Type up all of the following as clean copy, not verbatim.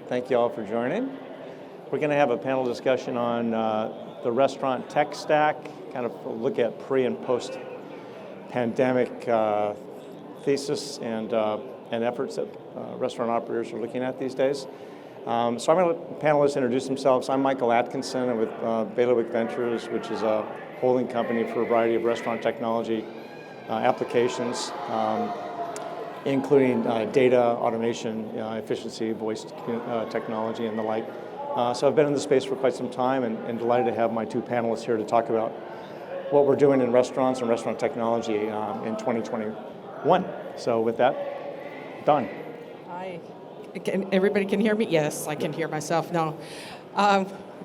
Thank you all for joining. We're going to have a panel discussion on the restaurant tech stack, kind of look at pre and post pandemic thesis and efforts that restaurant operators are looking at these days. So I'm going to let panelists introduce themselves. I'm Michael Atkinson. I'm with Bailiwick Ventures, which is a holding company for a variety of restaurant technology applications, including data, automation, efficiency, voice technology, and the like. So I've been in the space for quite some time and delighted to have my two panelists here to talk about what we're doing in restaurants and restaurant technology in 2021. So with that, Don. Hi. Everybody can hear me? Yes, I can hear myself now.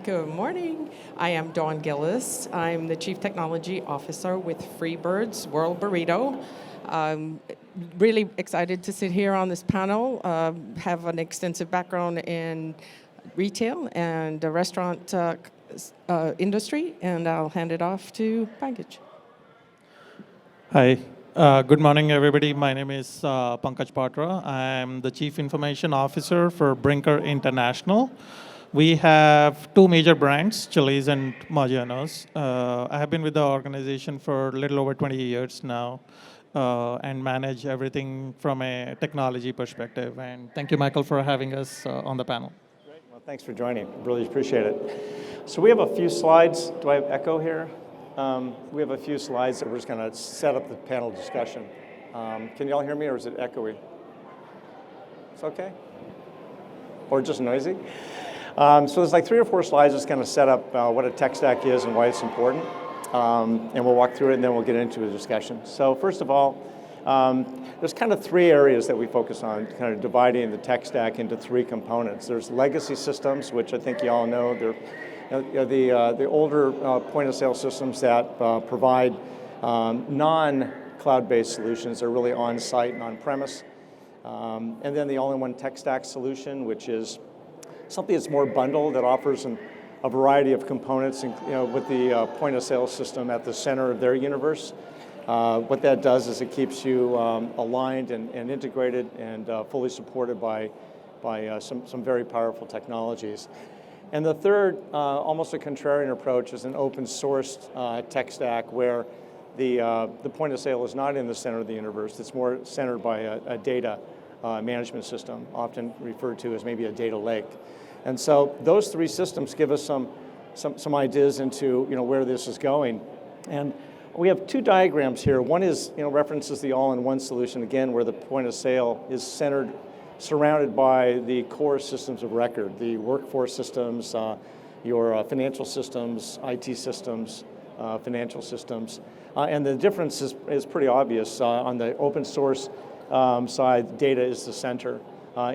Good morning. I am Dawn Gillis. I'm the Chief Technology Officer with Freebirds World Burrito. Really excited to sit here on this panel, have an extensive background in retail and the restaurant industry, and I'll hand it off to Pankaj. Hi. Good morning, everybody. My name is Pankaj Patra. I'm the Chief Information Officer for Brinker International. We have two major brands, Gillis and Maggiano's. I have been with the organization for a little over 20 years now and manage everything from a technology perspective. And thank you, Michael, for having us on the panel. Great. Well, thanks for joining. Really appreciate it. So we have a few slides. Do I have echo here? We have a few slides that we're just going to set up the panel discussion. Can you all hear me, or is it echoey? It's okay? Or just noisy? So there's like 3 or 4 slides that's going to set up what a tech stack is and why it's important. And we'll walk through it, and then we'll get into a discussion. So first of all, there's kind of 3 areas that we focus on, kind of dividing the tech stack into 3 components. There's legacy systems, which I think you all know. They're the older point-of-sale systems that provide non-cloud-based solutions. They're really on-site and on-premise. And then the all-in-one tech stack solution, which is something that's more bundled, that offers a variety of components, with the point-of-sale system at the center of their universe. What that does is it keeps you aligned and integrated and fully supported by some very powerful technologies. And the third, almost a contrarian approach, is an open source tech stack where the point of sale is not in the center of the universe. It's more centered by a data management system, often referred to as maybe a data lake. And so those 3 systems give us some ideas into where this is going. And we have 2 diagrams here. One is references the all-in-one solution, again, where the point of sale is surrounded by the core systems of record, the workforce systems, your financial systems, IT systems, financial systems. And the difference is pretty obvious. On the open source side, data is the center.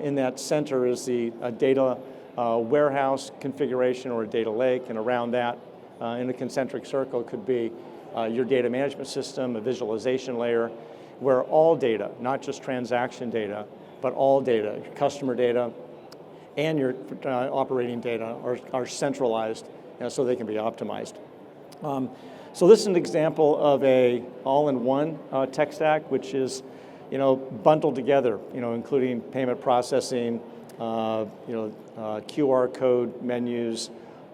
In that center is the data warehouse configuration or a data lake, and around that, in a concentric circle, could be your data management system, a visualization layer, where all data, not just transaction data, but all data, your customer data and your operating data are centralized, so they can be optimized. So this is an example of a all-in-one tech stack, which is bundled together, including payment processing, QR code menus,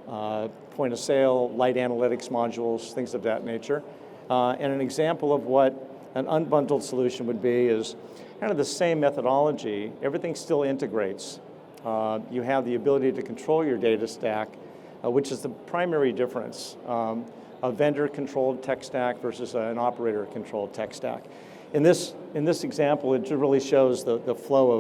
point of sale, light analytics modules, things of that nature. And an example of what an unbundled solution would be is kind of the same methodology. Everything still integrates. You have the ability to control your data stack, which is the primary difference. A vendor-controlled tech stack versus an operator-controlled tech stack. In this example, it really shows the flow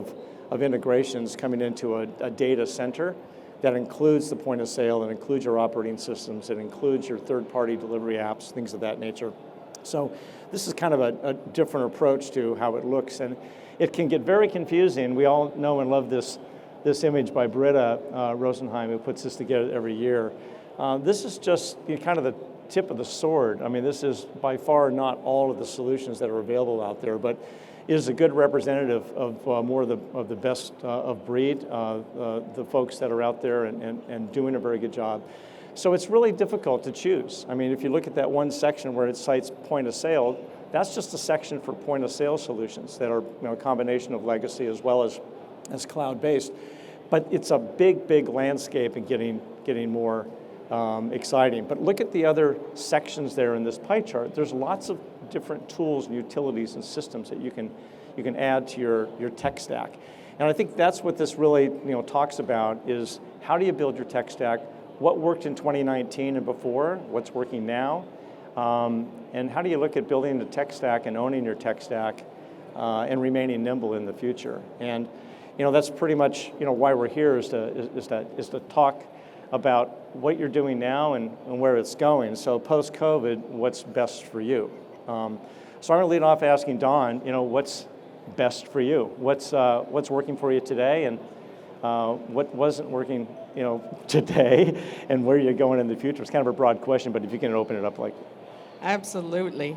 of integrations coming into a data center that includes the point of sale, and includes your operating systems, it includes your third-party delivery apps, things of that nature. So this is kind of a different approach to how it looks, and it can get very confusing. We all know and love this image by Britta Rosenheim, who puts this together every year. This is just kind of the tip of the sword. I mean, this is by far not all of the solutions that are available out there, but is a good representative of more of the best of breed, the folks that are out there and doing a very good job. So it's really difficult to choose. I mean, if you look at that one section where it cites point of sale, that's just a section for point of sale solutions that are a combination of legacy as well as cloud-based. But it's a big, big landscape and getting more exciting. But look at the other sections there in this pie chart. There's lots of different tools and utilities and systems that you can add to your tech stack. And I think that's what this really talks about is how do you build your tech stack? What worked in 2019 and before? What's working now? And how do you look at building the tech stack and owning your tech stack and remaining nimble in the future? And that's pretty much why we're here is to talk about what you're doing now and where it's going. So post-COVID, what's best for you? So I'm going to lead off asking Dawn, what's best for you? What's working for you today, and what wasn't working, today, and where are you going in the future? It's kind of a broad question, but if you can open it up like. Absolutely.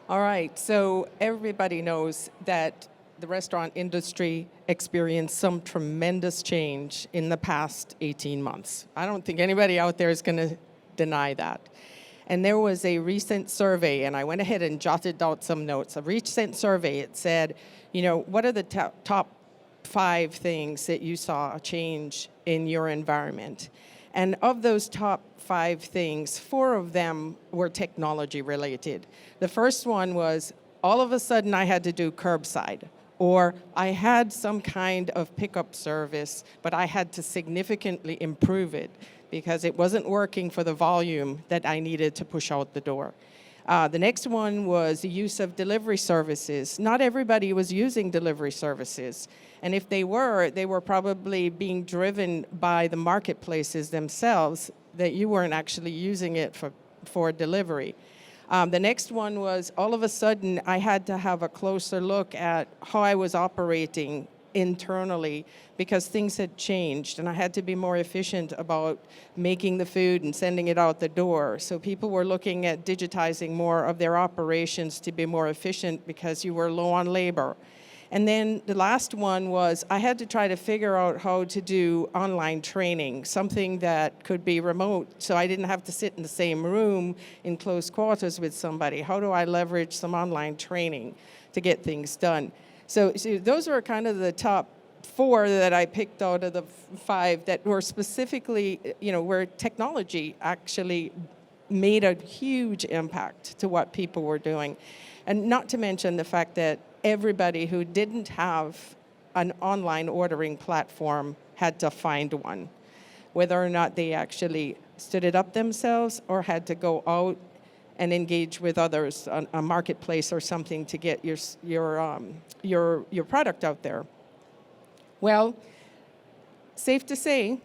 All right, so everybody knows that the restaurant industry experienced some tremendous change in the past 18 months. I don't think anybody out there is going to deny that. And there was a recent survey, and I went ahead and jotted out some notes. A recent survey, it said, what are the top 5 things that you saw a change in your environment? And of those top 5 things, 4 of them were technology related. The first one was, all of a sudden I had to do curbside, or I had some kind of pickup service, but I had to significantly improve it because it wasn't working for the volume that I needed to push out the door. The next one was the use of delivery services. Not everybody was using delivery services. And if they were probably being driven by the marketplaces themselves, that you weren't actually using it for delivery. The next one was, all of a sudden, I had to have a closer look at how I was operating internally because things had changed, and I had to be more efficient about making the food and sending it out the door. So people were looking at digitizing more of their operations to be more efficient because you were low on labor. And then the last one was I had to try to figure out how to do online training, something that could be remote, so I didn't have to sit in the same room in close quarters with somebody. How do I leverage some online training to get things done? So those are kind of the top 4 that I picked out of the 5 that were specifically, where technology actually made a huge impact to what people were doing. And not to mention the fact that everybody who didn't have an online ordering platform had to find one, whether or not they actually stood it up themselves or had to go out and engage with others on a marketplace or something to get your product out there. Well, safe to say,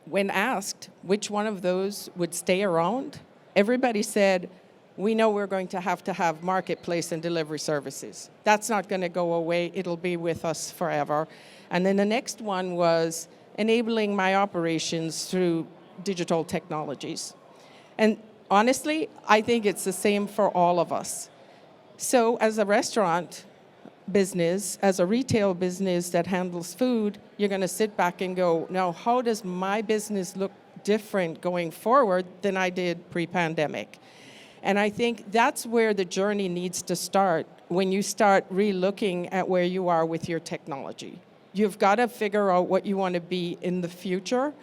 when asked which one of those would stay around, everybody said, we know we're going to have marketplace and delivery services. That's not going to go away. It'll be with us forever. And then the next one was enabling my operations through digital technologies. And honestly, I think it's the same for all of us. So as a restaurant business, as a retail business that handles food, you're going to sit back and go, now, how does my business look different going forward than I did pre-pandemic? And I think that's where the journey needs to start when you start re-looking at where you are with your technology. You've got to figure out what you want to be in the future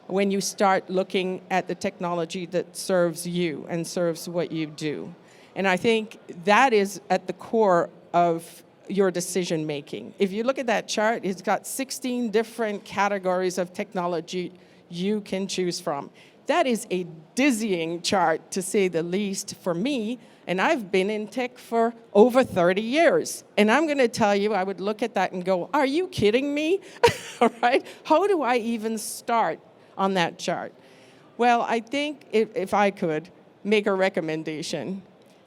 when you start looking at the technology that serves you and serves what you do. And I think that is at the core of your decision making. If you look at that chart, it's got 16 different categories of technology you can choose from. That is a dizzying chart, to say the least, for me, and I've been in tech for over 30 years. And I'm going to tell you, I would look at that and go, are you kidding me? All right? How do I even start on that chart? Well, I think if I could make a recommendation,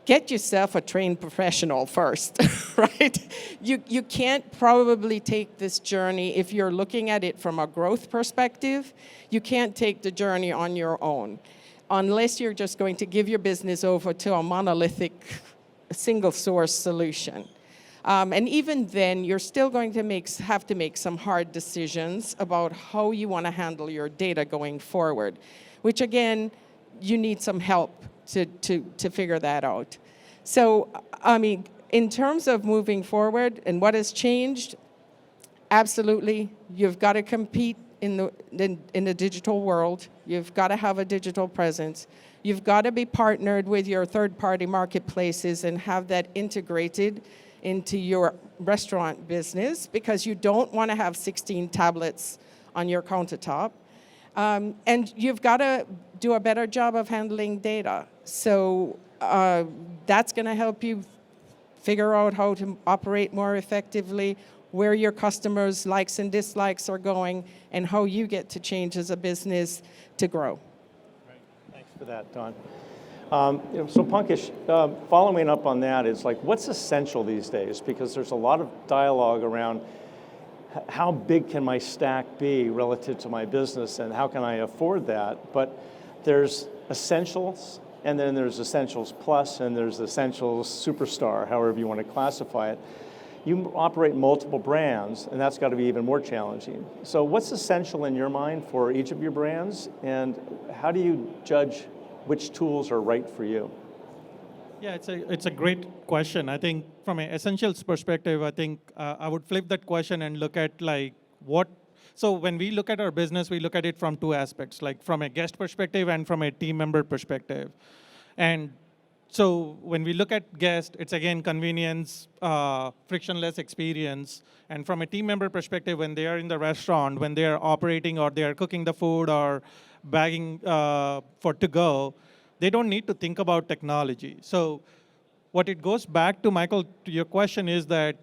get yourself a trained professional first, right? You can't probably take this journey, if you're looking at it from a growth perspective, you can't take the journey on your own, unless you're just going to give your business over to a monolithic single source solution. And even then, you're still going to have to make some hard decisions about how you want to handle your data going forward, which again, you need some help to figure that out. So, I mean, in terms of moving forward and what has changed, absolutely, you've got to compete in the digital world. You've got to have a digital presence. You've got to be partnered with your third-party marketplaces and have that integrated into your restaurant business, because you don't want to have 16 tablets on your countertop. And you've got to do a better job of handling data. So that's going to help you figure out how to operate more effectively, where your customers' likes and dislikes are going, and how you get to change as a business to grow. Thanks for that, Dawn. So Pankaj, following up on that is like, what's essential these days? Because there's a lot of dialogue around how big can my stack be relative to my business, and how can I afford that? But there's essentials, and then there's essentials plus, and there's essentials superstar, however you want to classify it. You operate multiple brands, and that's got to be even more challenging. So what's essential in your mind for each of your brands, and how do you judge which tools are right for you? Yeah, it's a great question. I think from an essentials perspective, I think I would flip that question and look at like what. So when we look at our business, we look at it from two aspects, like from a guest perspective and from a team member perspective. And so when we look at guest, it's again convenience, frictionless experience. And from a team member perspective, when they are in the restaurant, when they are operating or they are cooking the food or bagging for to go, they don't need to think about technology. So what it goes back to, Michael, to your question is that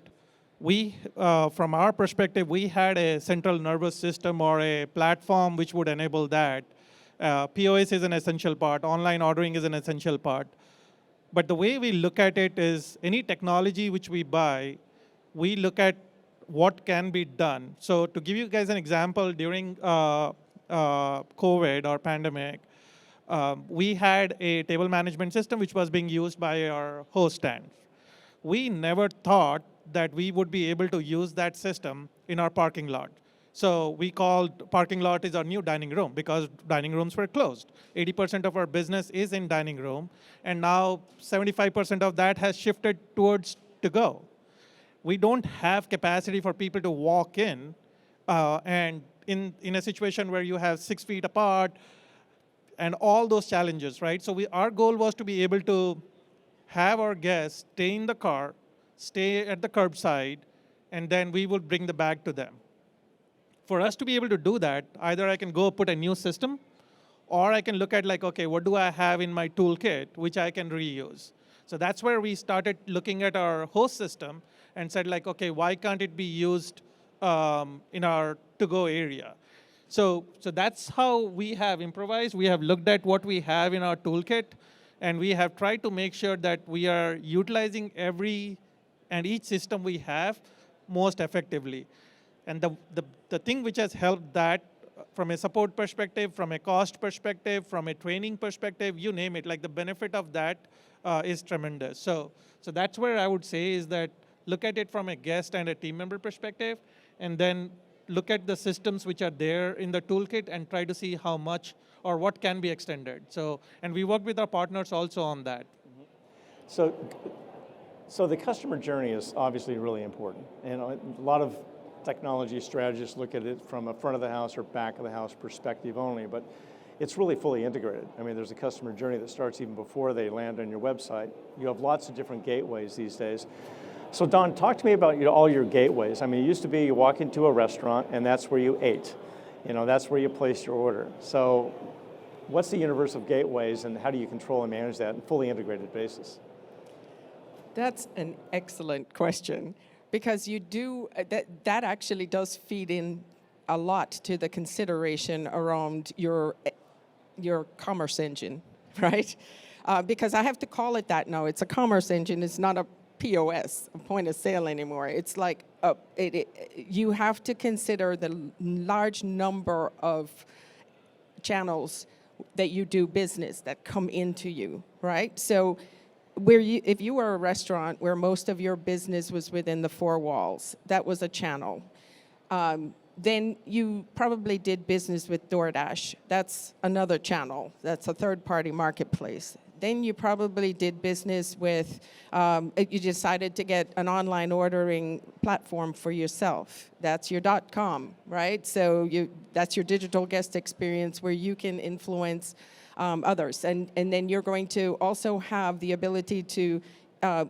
we, from our perspective, we had a central nervous system or a platform which would enable that. POS is an essential part. Online ordering is an essential part. But the way we look at it is any technology which we buy, we look at what can be done. So to give you guys an example, during COVID or pandemic, we had a table management system which was being used by our host stand. We never thought that we would be able to use that system in our parking lot. So we called parking lot is our new dining room, because dining rooms were closed. 80% of our business is in dining room, and now 75% of that has shifted towards to go. We don't have capacity for people to walk in, and in a situation where you have 6 feet apart, and all those challenges, right? So our goal was to be able to have our guests stay in the car, stay at the curbside, and then we would bring the bag to them. For us to be able to do that, either I can go put a new system, or I can look at like, okay, what do I have in my toolkit which I can reuse? So that's where we started looking at our host system and said like, okay, why can't it be used in our to-go area? So that's how we have improvised. We have looked at what we have in our toolkit, and we have tried to make sure that we are utilizing every and each system we have most effectively. And the thing which has helped that from a support perspective, from a cost perspective, from a training perspective, you name it, like the benefit of that is tremendous. So that's where I would say is that look at it from a guest and a team member perspective, and then look at the systems which are there in the toolkit and try to see how much or what can be extended. So, and we work with our partners also on that. So the customer journey is obviously really important. And a lot of technology strategists look at it from a front of the house or back of the house perspective only, but it's really fully integrated. I mean, there's a customer journey that starts even before they land on your website. You have lots of different gateways these days. So Don, talk to me about all your gateways. I mean, it used to be you walk into a restaurant and that's where you ate. That's where you place your order. So what's the universe of gateways, and how do you control and manage that on a fully integrated basis? That's an excellent question, because you do, that actually does feed in a lot to the consideration around your commerce engine, right? Because I have to call it that now. It's a commerce engine. It's not a POS, a point of sale anymore. It's like you have to consider the large number of channels that you do business that come into you, right? So if you were a restaurant where most of your business was within the four walls, that was a channel. Then you probably did business with DoorDash. That's another channel. That's a third-party marketplace. then you probably did business with, you decided to get an online ordering platform for yourself. That's your .com, right? So that's your digital guest experience where you can influence others. And then you're going to also have the ability to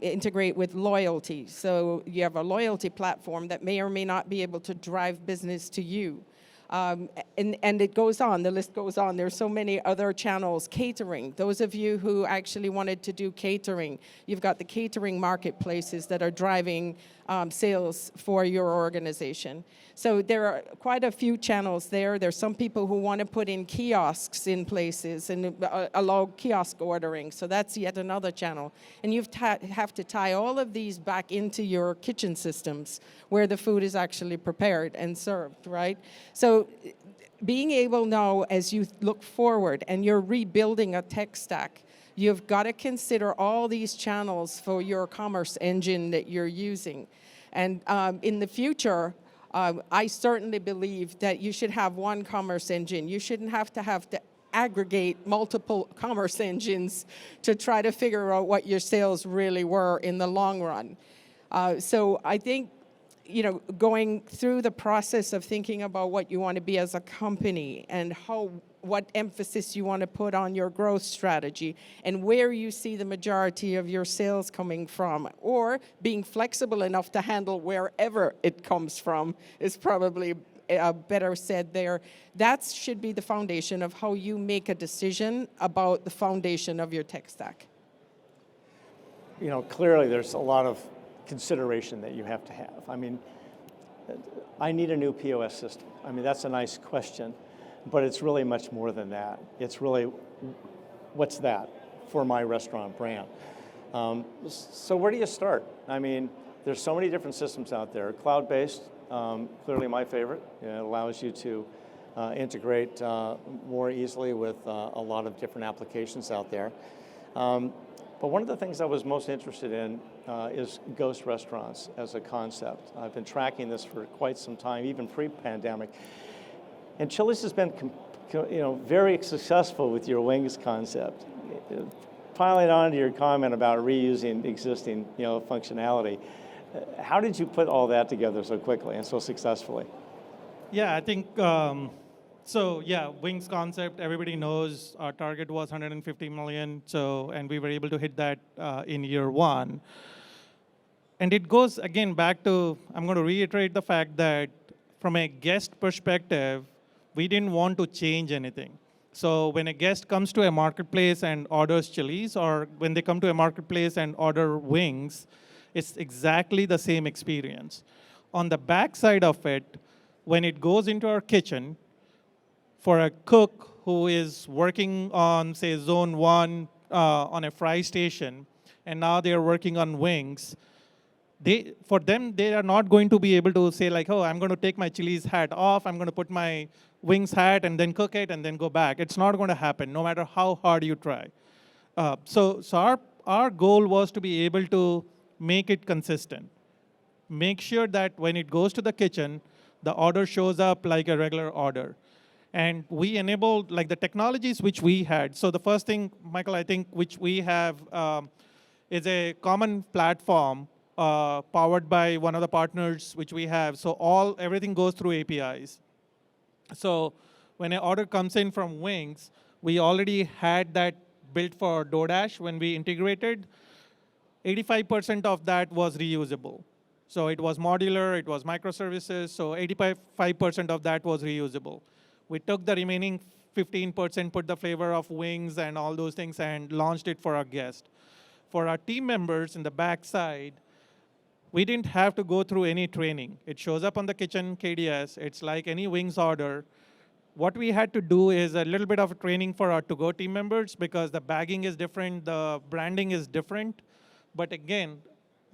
integrate with loyalty. So you have a loyalty platform that may or may not be able to drive business to you. And it goes on, the list goes on. There's so many other channels. Catering, those of you who actually wanted to do catering, you've got the catering marketplaces that are driving sales for your organization. So there are quite a few channels there. There's some people who want to put in kiosks in places and allow kiosk ordering. So that's yet another channel. And you have to tie all of these back into your kitchen systems where the food is actually prepared and served, right? So being able now, as you look forward and you're rebuilding a tech stack, you've got to consider all these channels for your commerce engine that you're using. And in the future, I certainly believe that you should have one commerce engine. You shouldn't have to aggregate multiple commerce engines to try to figure out what your sales really were in the long run. So I think, going through the process of thinking about what you want to be as a company and what emphasis you want to put on your growth strategy and where you see the majority of your sales coming from, or being flexible enough to handle wherever it comes from is probably better said there. That should be the foundation of how you make a decision about the foundation of your tech stack. Clearly there's a lot of consideration that you have to have. I mean, I need a new POS system. I mean, that's a nice question, but it's really much more than that. It's really, what's that for my restaurant brand? So where do you start? I mean, there's so many different systems out there. Cloud-based, clearly my favorite. It allows you to integrate more easily with a lot of different applications out there. But one of the things I was most interested in is ghost restaurants as a concept. I've been tracking this for quite some time, even pre-pandemic. And Chili's has been very successful with your wings concept. Piling on to your comment about reusing existing functionality, how did you put all that together so quickly and so successfully? Yeah, I think, wings concept, everybody knows our target was 150 million, and we were able to hit that in year one. And it goes, again, back to, I'm going to reiterate the fact that from a guest perspective, we didn't want to change anything. So when a guest comes to a marketplace and orders Chili's, or when they come to a marketplace and order wings, it's exactly the same experience. On the back side of it, when it goes into our kitchen, for a cook who is working on, say, zone 1 on a fry station, and now they're working on wings, for them, they are not going to be able to say like, oh, I'm going to take my Chili's hat off, I'm going to put my wings hat and then cook it and then go back. It's not going to happen, no matter how hard you try. So our goal was to be able to make it consistent. Make sure that when it goes to the kitchen, the order shows up like a regular order. And we enabled like the technologies which we had. So the first thing, Michael, I think, which we have is a common platform powered by one of the partners which we have. So everything goes through APIs. So when an order comes in from Wings, we already had that built for DoorDash when we integrated. 85% of that was reusable. So it was modular, it was microservices, so 85% of that was reusable. We took the remaining 15%, put the flavor of wings and all those things, and launched it for our guests. For our team members in the backside, we didn't have to go through any training. It shows up on the kitchen KDS. It's like any wings order. What we had to do is a little bit of training for our to-go team members because the bagging is different, the branding is different. But again,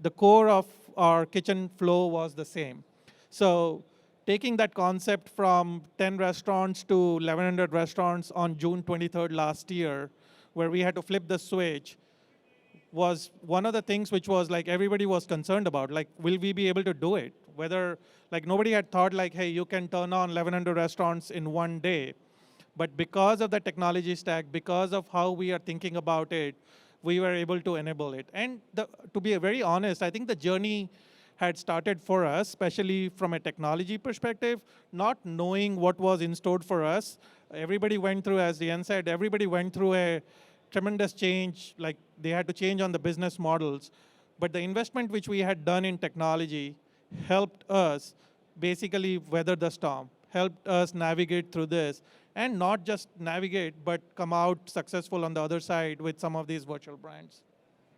the core of our kitchen flow was the same. So taking that concept from 10 restaurants to 1,100 restaurants on June 23rd last year, where we had to flip the switch, was one of the things which was like everybody was concerned about, like, will we be able to do it? Whether, like, nobody had thought like, hey, you can turn on 1,100 restaurants in one day. But because of the technology stack, because of how we are thinking about it, we were able to enable it. And to be very honest, I think the journey had started for us, especially from a technology perspective, not knowing what was in store for us. Everybody went through, as Ian said, everybody went through a tremendous change, like they had to change on the business models. But the investment which we had done in technology helped us basically weather the storm, helped us navigate through this, and not just navigate, but come out successful on the other side with some of these virtual brands.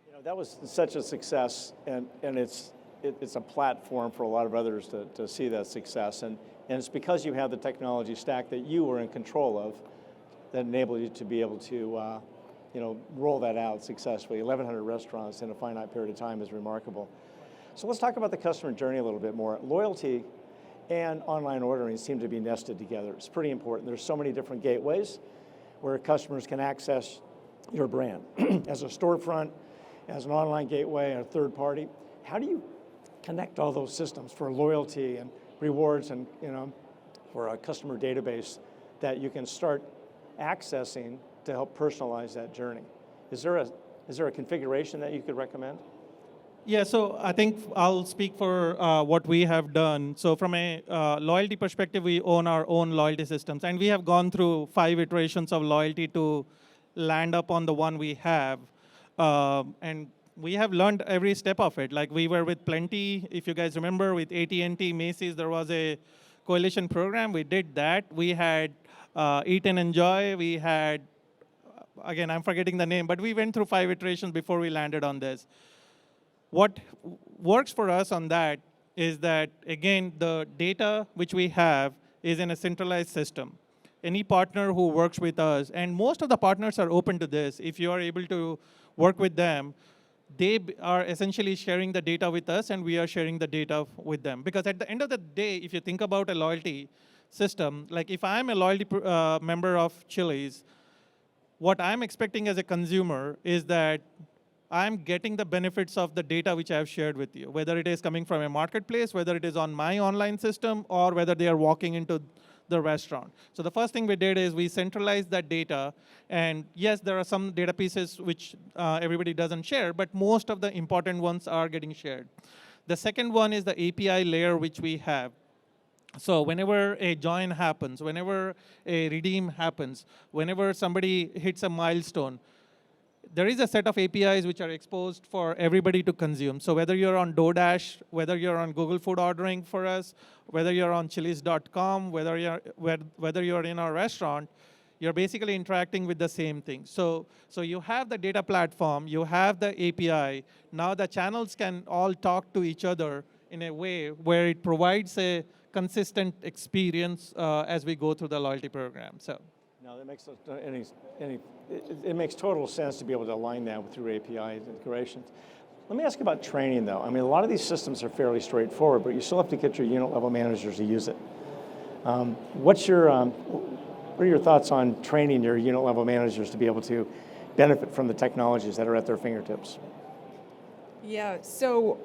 You know, that was such a success, and it's a platform for a lot of others to see that success. And it's because you have the technology stack that you were in control of that enabled you to be able to roll that out successfully. 1,100 restaurants in a finite period of time is remarkable. So let's talk about the customer journey a little bit more. Loyalty and online ordering seem to be nested together. It's pretty important. There's so many different gateways where customers can access your brand as a storefront, as an online gateway, a third party. How do you connect all those systems for loyalty and rewards and for a customer database that you can start accessing to help personalize that journey? Is there a configuration that you could recommend? Yeah, so I think I'll speak for what we have done. So from a loyalty perspective, we own our own loyalty systems. And we have gone through 5 iterations of loyalty to land up on the one we have. And we have learned every step of it. Like we were with Plenty, if you guys remember, with AT&T, Macy's, there was a coalition program. We did that. We had Eat and Enjoy. We had, again, I'm forgetting the name, but we went through 5 iterations before we landed on this. What works for us on that is that, again, the data which we have is in a centralized system. Any partner who works with us, and most of the partners are open to this, if you are able to work with them, they are essentially sharing the data with us, and we are sharing the data with them. Because at the end of the day, if you think about a loyalty system, like if I'm a loyalty member of Chili's, what I'm expecting as a consumer is that I'm getting the benefits of the data which I've shared with you, whether it is coming from a marketplace, whether it is on my online system, or whether they are walking into the restaurant. So the first thing we did is we centralized that data. And yes, there are some data pieces which everybody doesn't share, but most of the important ones are getting shared. The second one is the API layer which we have. So whenever a join happens, whenever a redeem happens, whenever somebody hits a milestone, there is a set of APIs which are exposed for everybody to consume. So whether you're on DoorDash, whether you're on Google Food ordering for us, whether you're on Chili's.com, whether you're in our restaurant, you're basically interacting with the same thing. So you have the data platform, you have the API. Now the channels can all talk to each other in a way where it provides a consistent experience as we go through the loyalty program. So. No, that makes it makes total sense to be able to align that through API integrations. Let me ask you about training, though. I mean, a lot of these systems are fairly straightforward, but you still have to get your unit level managers to use it. What are your thoughts on training your unit level managers to be able to benefit from the technologies that are at their fingertips? Yeah, so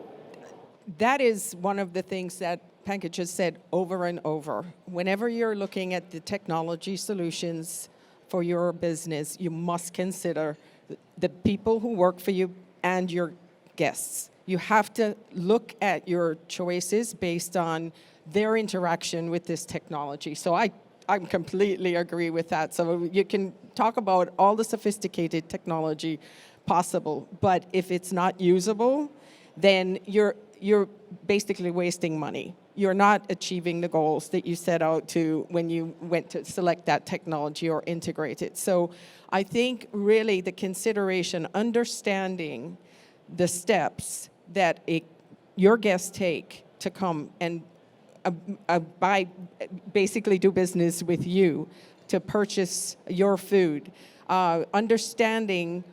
that is one of the things that Pankaj has said over and over. Whenever you're looking at the technology solutions for your business, you must consider the people who work for you and your guests. You have to look at your choices based on their interaction with this technology. So I completely agree with that. So you can talk about all the sophisticated technology possible, but if it's not usable, then you're basically wasting money. You're not achieving the goals that you set out to when you went to select that technology or integrate it. So I think really the consideration, understanding the steps that your guests take to come and basically do business with you, to purchase your food, understanding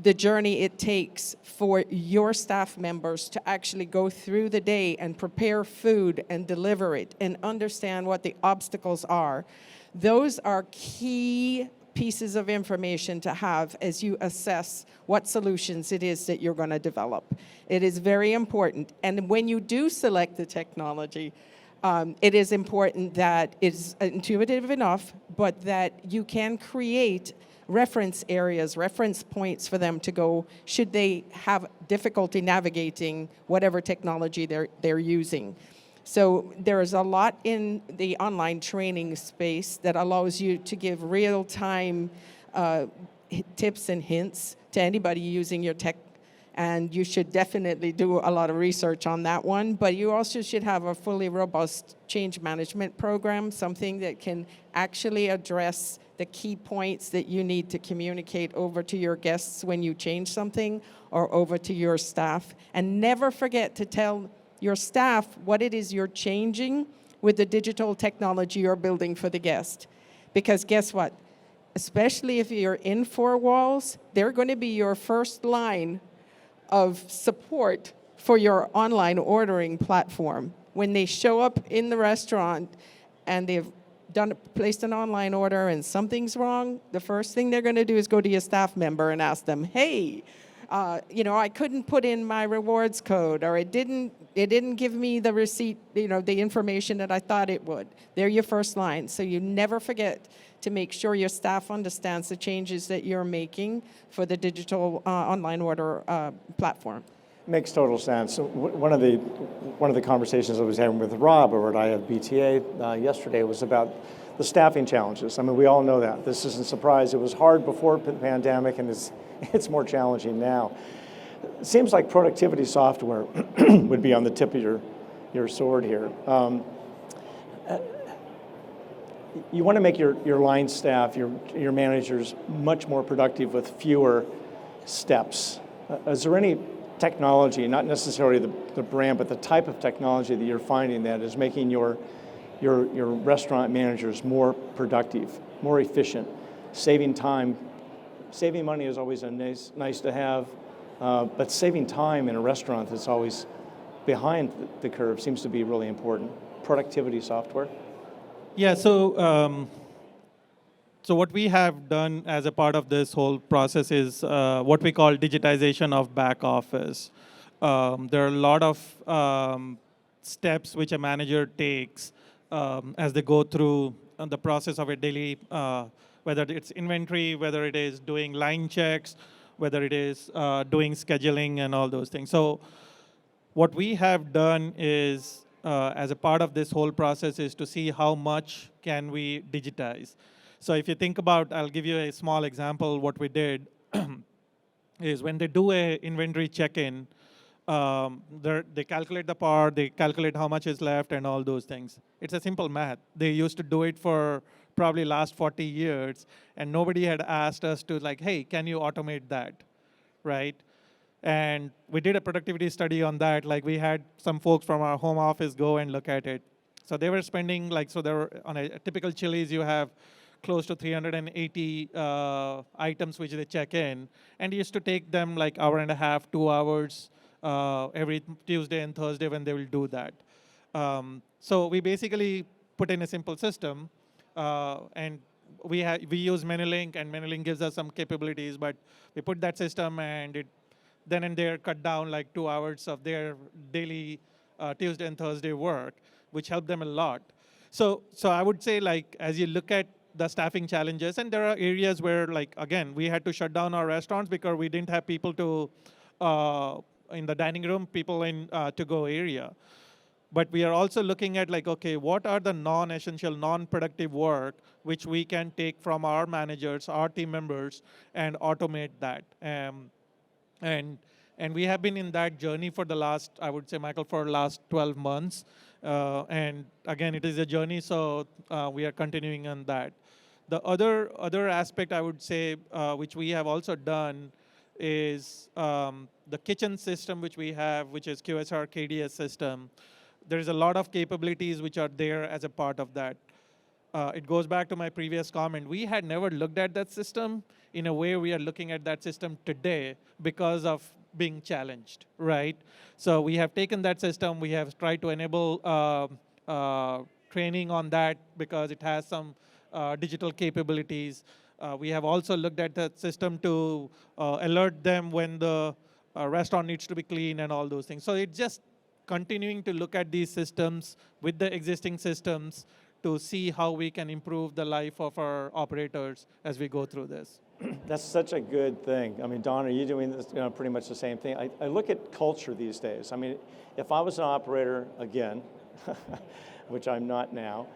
the journey it takes for your staff members to actually go through the day and prepare food and deliver it and understand what the obstacles are. Those are key pieces of information to have as you assess what solutions it is that you're going to develop. It is very important. And when you do select the technology, it is important that it's intuitive enough, but that you can create reference areas, reference points for them to go should they have difficulty navigating whatever technology they're using. So there is a lot in the online training space that allows you to give real-time tips and hints to anybody using your tech, and you should definitely do a lot of research on that one. But you also should have a fully robust change management program, something that can actually address the key points that you need to communicate over to your guests when you change something or over to your staff. And never forget to tell your staff what it is you're changing with the digital technology you're building for the guest. Because guess what? Especially if you're in four walls, they're going to be your first line of support for your online ordering platform. When they show up in the restaurant and they've placed an online order and something's wrong, the first thing they're going to do is go to your staff member and ask them, hey, I couldn't put in my rewards code, or it didn't give me the receipt, the information that I thought it would. They're your first line. So you never forget to make sure your staff understands the changes that you're making for the digital online order platform. Makes total sense. So one of the conversations I was having with Rob over at IFBTA yesterday was about the staffing challenges. I mean, we all know that. This isn't a surprise. It was hard before the pandemic, and it's more challenging now. It seems like productivity software would be on the tip of your sword here. You want to make your line staff, your managers, much more productive with fewer steps. Is there any technology, not necessarily the brand, but the type of technology that you're finding that is making your restaurant managers more productive, more efficient, saving time? Saving money is always nice to have, but saving time in a restaurant that's always behind the curve seems to be really important. Productivity software. Yeah, so what we have done as a part of this whole process is what we call digitization of back office. There are a lot of steps which a manager takes as they go through the process of a daily, whether it's inventory, whether it is doing line checks, whether it is doing scheduling and all those things. So what we have done is, as a part of this whole process, is to see how much can we digitize. So if you think about, I'll give you a small example. What we did is when they do a inventory check-in, they calculate the part, they calculate how much is left and all those things. It's a simple math. They used to do it for probably last 40 years, and nobody had asked us to like, hey, can you automate that, right? And we did a productivity study on that. Like we had some folks from our home office go and look at it. So they were spending so they were on a typical Chili's, you have close to 380 items which they check in. And it used to take them like hour and a half, 2 hours every Tuesday and Thursday when they will do that. So we basically put in a simple system, and we use Menulink, and Menulink gives us some capabilities, but we put that system, and it then and there cut down like 2 hours of their daily Tuesday and Thursday work, which helped them a lot. So I would say, like, as you look at the staffing challenges, and there are areas where, like, again, we had to shut down our restaurants because we didn't have people to in the dining room, people in to-go area. But we are also looking at, like, okay, what are the non-essential, non-productive work which we can take from our managers, our team members, and automate that. And we have been in that journey for the last, I would say, Michael, for the last 12 months. And again, it is a journey, so we are continuing on that. The other aspect I would say, which we have also done, is the kitchen system which we have, which is QSR KDS system. There is a lot of capabilities which are there as a part of that. It goes back to my previous comment. We had never looked at that system in a way we are looking at that system today because of being challenged, right? So we have taken that system. We have tried to enable training on that because it has some digital capabilities. We have also looked at that system to alert them when the restaurant needs to be clean and all those things. So it just continuing to look at these systems with the existing systems to see how we can improve the life of our operators as we go through this. That's such a good thing. I mean, Don, are you doing this, pretty much the same thing? I look at culture these days. I mean, if I was an operator again, which I'm not now,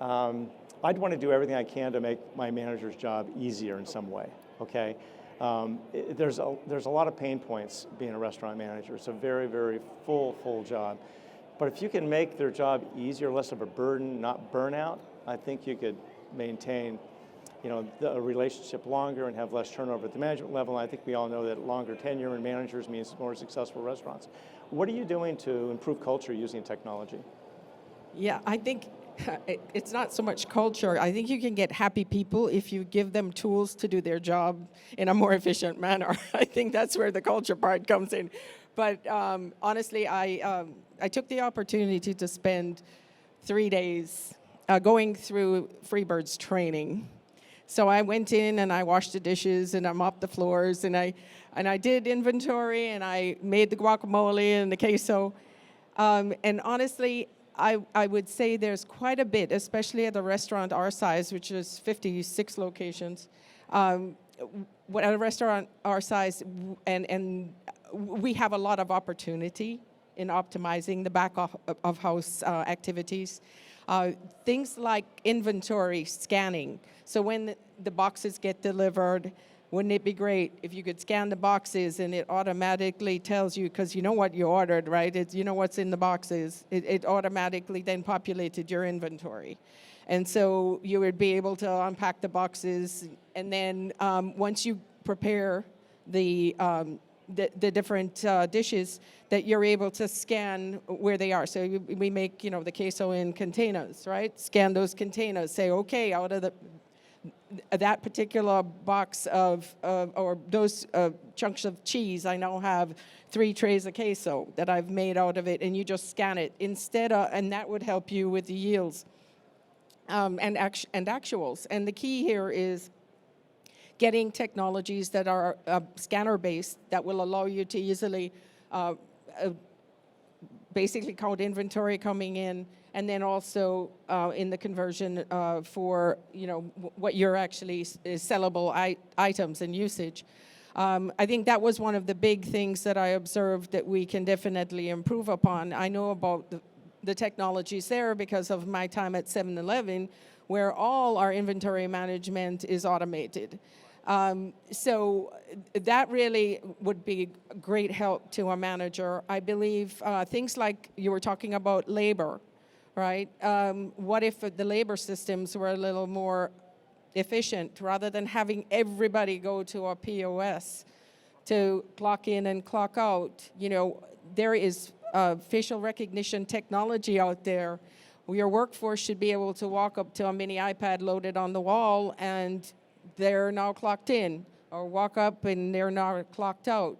I'd want to do everything I can to make my manager's job easier in some way, okay? There's a lot of pain points being a restaurant manager. It's a very, very full job. But if you can make their job easier, less of a burden, not burnout, I think you could maintain the relationship longer and have less turnover at the management level. And I think we all know that longer tenure in managers means more successful restaurants. What are you doing to improve culture using technology? Yeah, I think it's not so much culture. I think you can get happy people if you give them tools to do their job in a more efficient manner. I think that's where the culture part comes in. But honestly, I took the opportunity to spend 3 days going through Freebirds training. So I went in and I washed the dishes and I mopped the floors and I did inventory and I made the guacamole and the queso. And honestly, I would say there's quite a bit, especially at a restaurant our size, which is 56 locations. At a restaurant our size, and we have a lot of opportunity in optimizing the back of house activities. Things like inventory scanning. So when the boxes get delivered, wouldn't it be great if you could scan the boxes and it automatically tells you, because you know what you ordered, right? You know what's in the boxes. It automatically then populated your inventory. And so you would be able to unpack the boxes, and then once you prepare the different dishes, that you're able to scan where they are. So we make, the queso in containers, right? Scan those containers. Say, okay, out of that particular box or those chunks of cheese, I now have 3 trays of queso that I've made out of it, and you just scan it and that would help you with the yields and actuals. And the key here is getting technologies that are scanner-based that will allow you to easily basically count inventory coming in, and then also in the conversion for what you're actually is sellable items and usage. I think that was one of the big things that I observed that we can definitely improve upon. I know about the technologies there because of my time at 7-Eleven, where all our inventory management is automated. So that really would be a great help to a manager. I believe things like you were talking about labor, right? What if the labor systems were a little more efficient rather than having everybody go to a POS to clock in and clock out? There is facial recognition technology out there. Your workforce should be able to walk up to a mini iPad loaded on the wall and they're now clocked in, or walk up and they're now clocked out.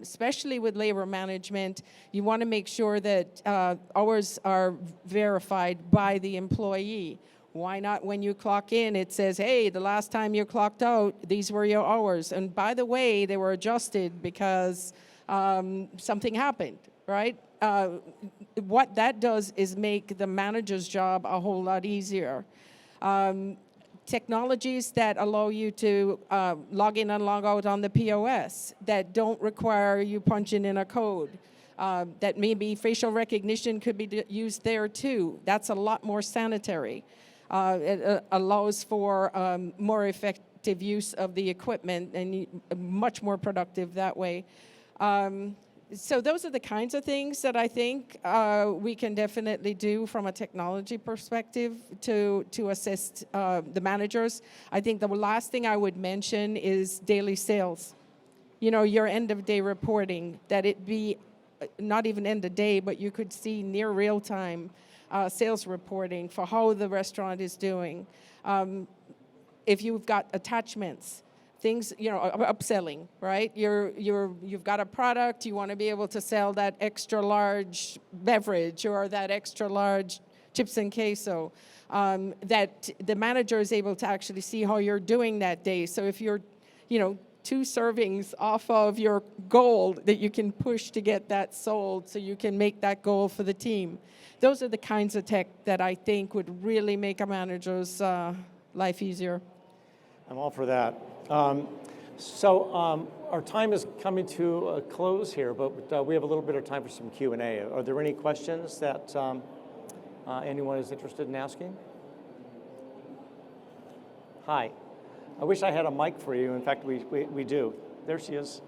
Especially with labor management, you want to make sure that hours are verified by the employee. Why not when you clock in, it says, hey, the last time you clocked out, these were your hours. And by the way, they were adjusted because something happened, right? What that does is make the manager's job a whole lot easier. Technologies that allow you to log in and log out on the POS that don't require you punching in a code. That maybe facial recognition could be used there too. That's a lot more sanitary. It allows for more effective use of the equipment and much more productive that way. So those are the kinds of things that I think we can definitely do from a technology perspective to assist the managers. I think the last thing I would mention is daily sales. Your end of day reporting, that it be not even end of day, but you could see near real time sales reporting for how the restaurant is doing. If you've got attachments, things, upselling, right? You've got a product, you want to be able to sell that extra large beverage or that extra large chips and queso, that the manager is able to actually see how you're doing that day. So if you're, 2 servings off of your goal that you can push to get that sold so you can make that goal for the team. Those are the kinds of tech that I think would really make a manager's life easier. I'm all for that. Our time is coming to a close here, but we have a little bit of time for some Q&A. Are there any questions that anyone is interested in asking? Hi. I wish I had a mic for you. In fact, we do. There she is.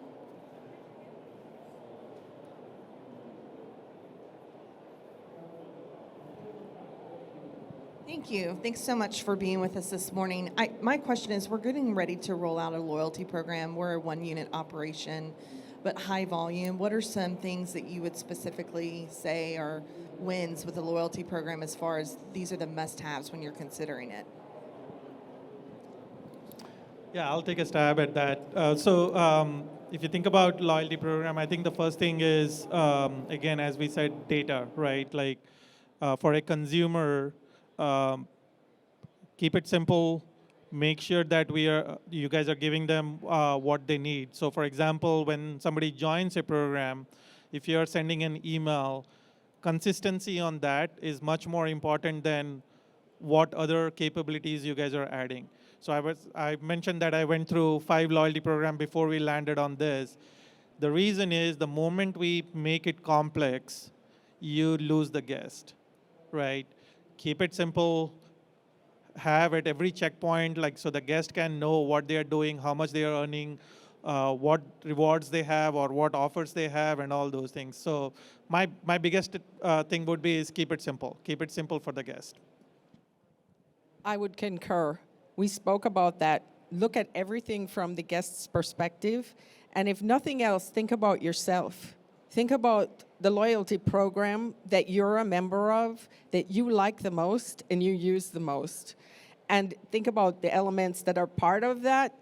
Thank you. Thanks so much for being with us this morning. My question is, we're getting ready to roll out a loyalty program. We're a one-unit operation, but high volume. What are some things that you would specifically say are wins with the loyalty program as far as these are the must-haves when you're considering it? Yeah, I'll take a stab at that. If you think about loyalty program, I think the first thing is, again, as we said, data, right? Like for a consumer, keep it simple. Make sure that you guys are giving them what they need. So for example, when somebody joins a program, if you're sending an email, consistency on that is much more important than what other capabilities you guys are adding. So I mentioned that I went through 5 loyalty programs before we landed on this. The reason is the moment we make it complex, you lose the guest, right? Keep it simple. Have at every checkpoint, like so the guest can know what they are doing, how much they are earning, what rewards they have or what offers they have and all those things. So my biggest thing would be is keep it simple. Keep it simple for the guest. I would concur. We spoke about that. Look at everything from the guest's perspective. And if nothing else, think about yourself. Think about the loyalty program that you're a member of, that you like the most and you use the most. And think about the elements that are part of that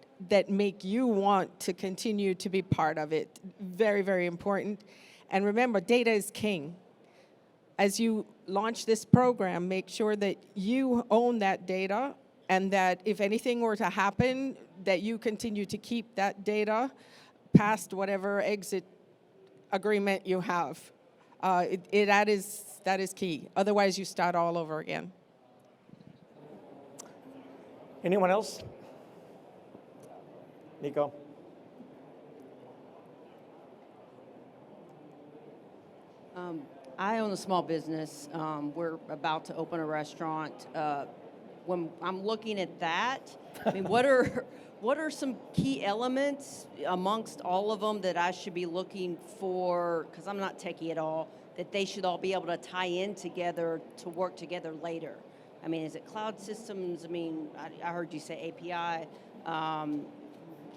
make you want to continue to be part of it. Very, very important. And remember, data is king. As you launch this program, make sure that you own that data and that if anything were to happen, that you continue to keep that data past whatever exit agreement you have. That is key. Otherwise, you start all over again. Anyone else? Nico? I own a small business. We're about to open a restaurant. When I'm looking at that, I mean, what are some key elements amongst all of them that I should be looking for, because I'm not techie at all, that they should all be able to tie in together to work together later? I mean, is it cloud systems? I mean, I heard you say API.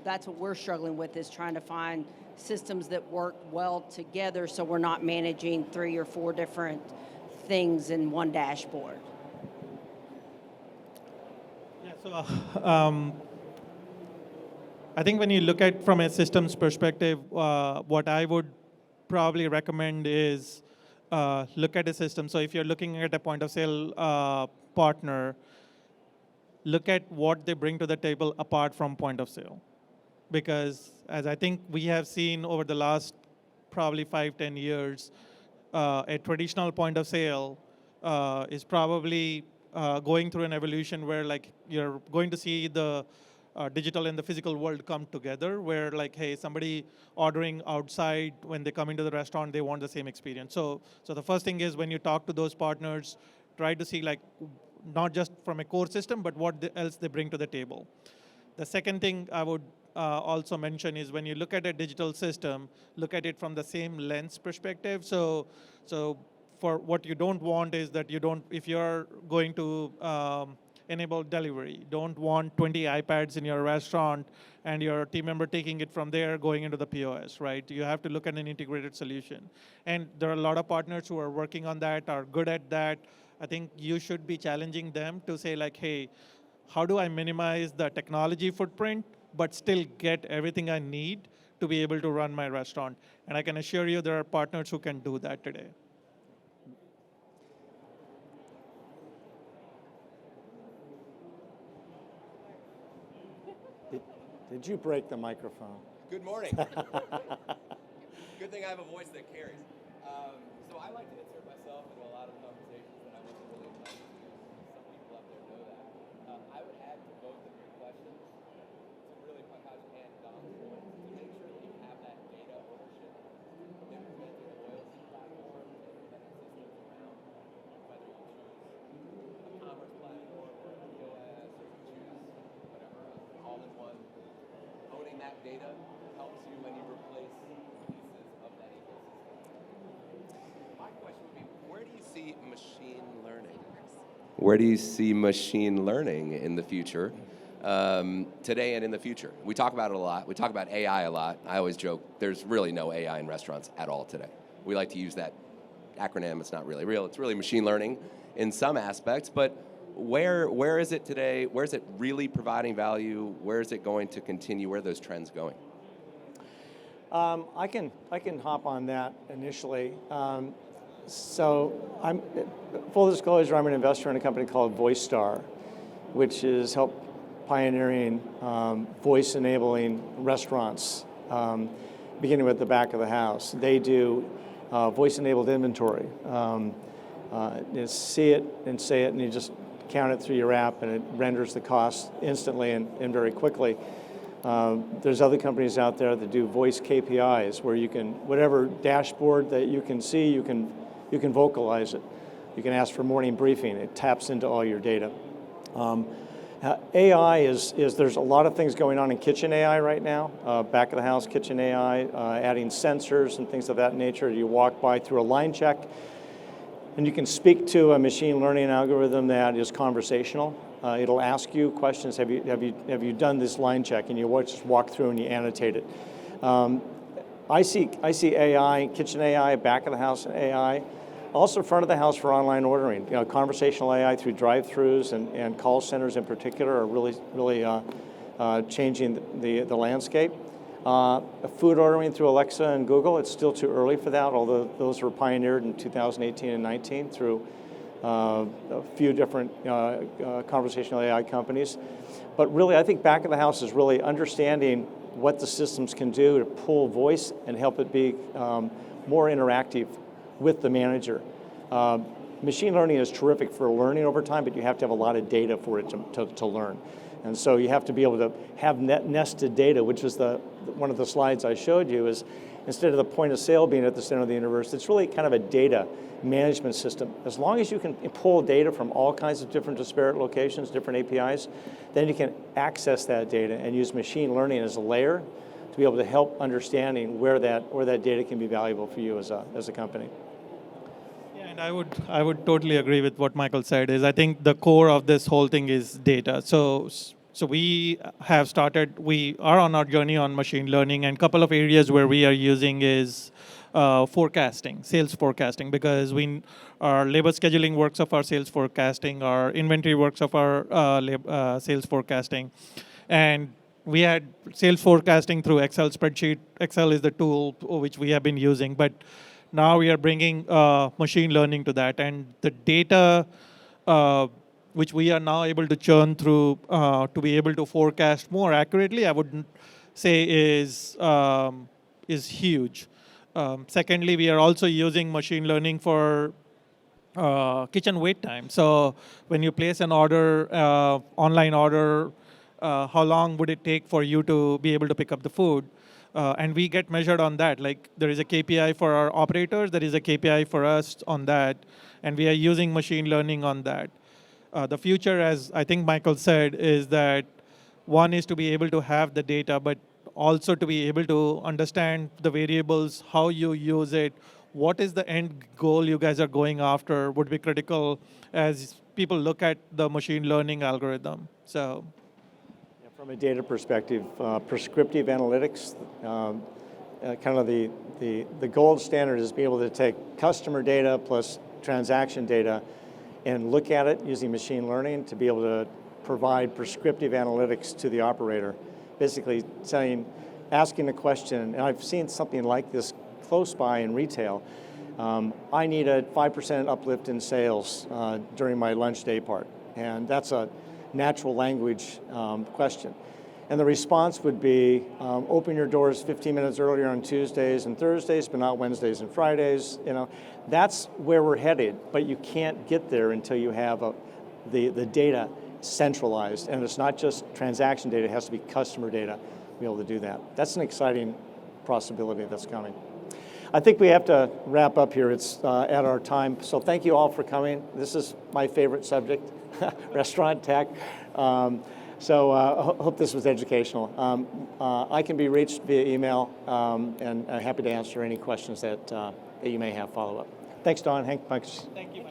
That's what we're struggling with, is trying to find systems that work well together so we're not managing 3 or 4 different things in one dashboard. Yeah, so I think when you look at from a systems perspective, what I would probably recommend is look at a system. So if you're looking at a point of sale partner, look at what they bring to the table apart from point of sale. Because as I think we have seen over the last probably 5-10 years, a traditional point of sale is probably going through an evolution where like you're going to see the digital and the physical world come together, where like, hey, somebody ordering outside, when they come into the restaurant, they want the same experience. So the first thing is when you talk to those partners, try to see like not just from a core system, but what else they bring to the table. The second thing I would also mention is when you look at a digital system, look at it from the same lens perspective. So for what you don't want is that if you're going to enable delivery, don't want 20 iPads in your restaurant and your team member taking it from there going into the POS, right? You have to look at an integrated solution. And there are a lot of partners who are working on that, are good at that. I think you should be challenging them to say like, hey, how do I minimize the technology footprint but still get everything I need to be able to run my restaurant? And I can assure you there are partners who can do that today. Did you break the microphone? Good morning. Good thing I have a voice that carries. So I like to insert myself into a lot of conversations that I wasn't really invited to. Some people out there know that. I would add to both of your questions to really Pankaj and Don's point to make sure that you have that data ownership, implementing loyalty platforms and embedded systems around, whether you choose a commerce platform or a POS or you choose whatever, all-in-one. Owning that data helps you when you replace pieces of that ecosystem. My question would be, where do you see machine learning? Where do you see machine learning in the future, today and in the future? We talk about it a lot. We talk about AI a lot. I always joke, there's really no AI in restaurants at all today. We like to use that acronym. It's not really real. It's really machine learning in some aspects, but where is it today? Where is it really providing value? Where is it going to continue? Where are those trends going? I can hop on that initially. So I'm full disclosure, I'm an investor in a company called VoiceStar, which is pioneering voice enabling restaurants, beginning with the back of the house. They do voice enabled inventory. You see it and say it, and you just count it through your app, and it renders the cost instantly and very quickly. There's other companies out there that do voice KPIs, where you can, whatever dashboard that you can see, you can vocalize it. You can ask for morning briefing. It taps into all your data. AI is there's a lot of things going on in kitchen AI right now, back of the house kitchen AI, adding sensors and things of that nature. You walk by through a line check, and you can speak to a machine learning algorithm that is conversational. It'll ask you questions. Have you done this line check? And you just walk through and you annotate it. I see AI, kitchen AI, back of the house AI, also front of the house for online ordering. You know, conversational AI through drive-throughs and call centers in particular are really changing the landscape. Food ordering through Alexa and Google, it's still too early for that, although those were pioneered in 2018 and 19 through a few different conversational AI companies. But really, I think back of the house is really understanding what the systems can do to pull voice and help it be more interactive with the manager. Machine learning is terrific for learning over time, but you have to have a lot of data for it to learn. And so you have to be able to have nested data, which is one of the slides I showed you, is instead of the point of sale being at the center of the universe, it's really kind of a data management system. As long as you can pull data from all kinds of different disparate locations, different APIs, then you can access that data and use machine learning as a layer to be able to help understanding where that data can be valuable for you as a company. Yeah, and I would totally agree with what Michael said. Is I think the core of this whole thing is data. So we are on our journey on machine learning, and a couple of areas where we are using is forecasting, sales forecasting, because our labor scheduling works of our sales forecasting, our inventory works of our sales forecasting, and we had sales forecasting through Excel spreadsheet. Excel is the tool which we have been using, but now we are bringing machine learning to that, and the data which we are now able to churn through to be able to forecast more accurately, I would say is huge. Secondly, we are also using machine learning for kitchen wait time. So when you place an order, online order, how long would it take for you to be able to pick up the food? And we get measured on that. Like there is a KPI for our operators, there is a KPI for us on that, and we are using machine learning on that. The future, as I think Michael said, is that one is to be able to have the data, but also to be able to understand the variables, how you use it, what is the end goal you guys are going after would be critical as people look at the machine learning algorithm. So, yeah, from a data perspective, prescriptive analytics, kind of the gold standard is being able to take customer data plus transaction data and look at it using machine learning to be able to provide prescriptive analytics to the operator. Basically asking a question, and I've seen something like this close by in retail. I need a 5% uplift in sales during my lunch day part, and that's a natural language question. And the response would be, open your doors 15 minutes earlier on Tuesdays and Thursdays, but not Wednesdays and Fridays. You know, that's where we're headed, but you can't get there until you have the data centralized. And it's not just transaction data, it has to be customer data to be able to do that. That's an exciting possibility that's coming. I think we have to wrap up here. It's at our time. So thank you all for coming. This is my favorite subject, restaurant tech. Hope this was educational. I can be reached via email, and I'm happy to answer any questions that you may have follow-up. Thanks, Don. Hank, Pankaj. Thank you.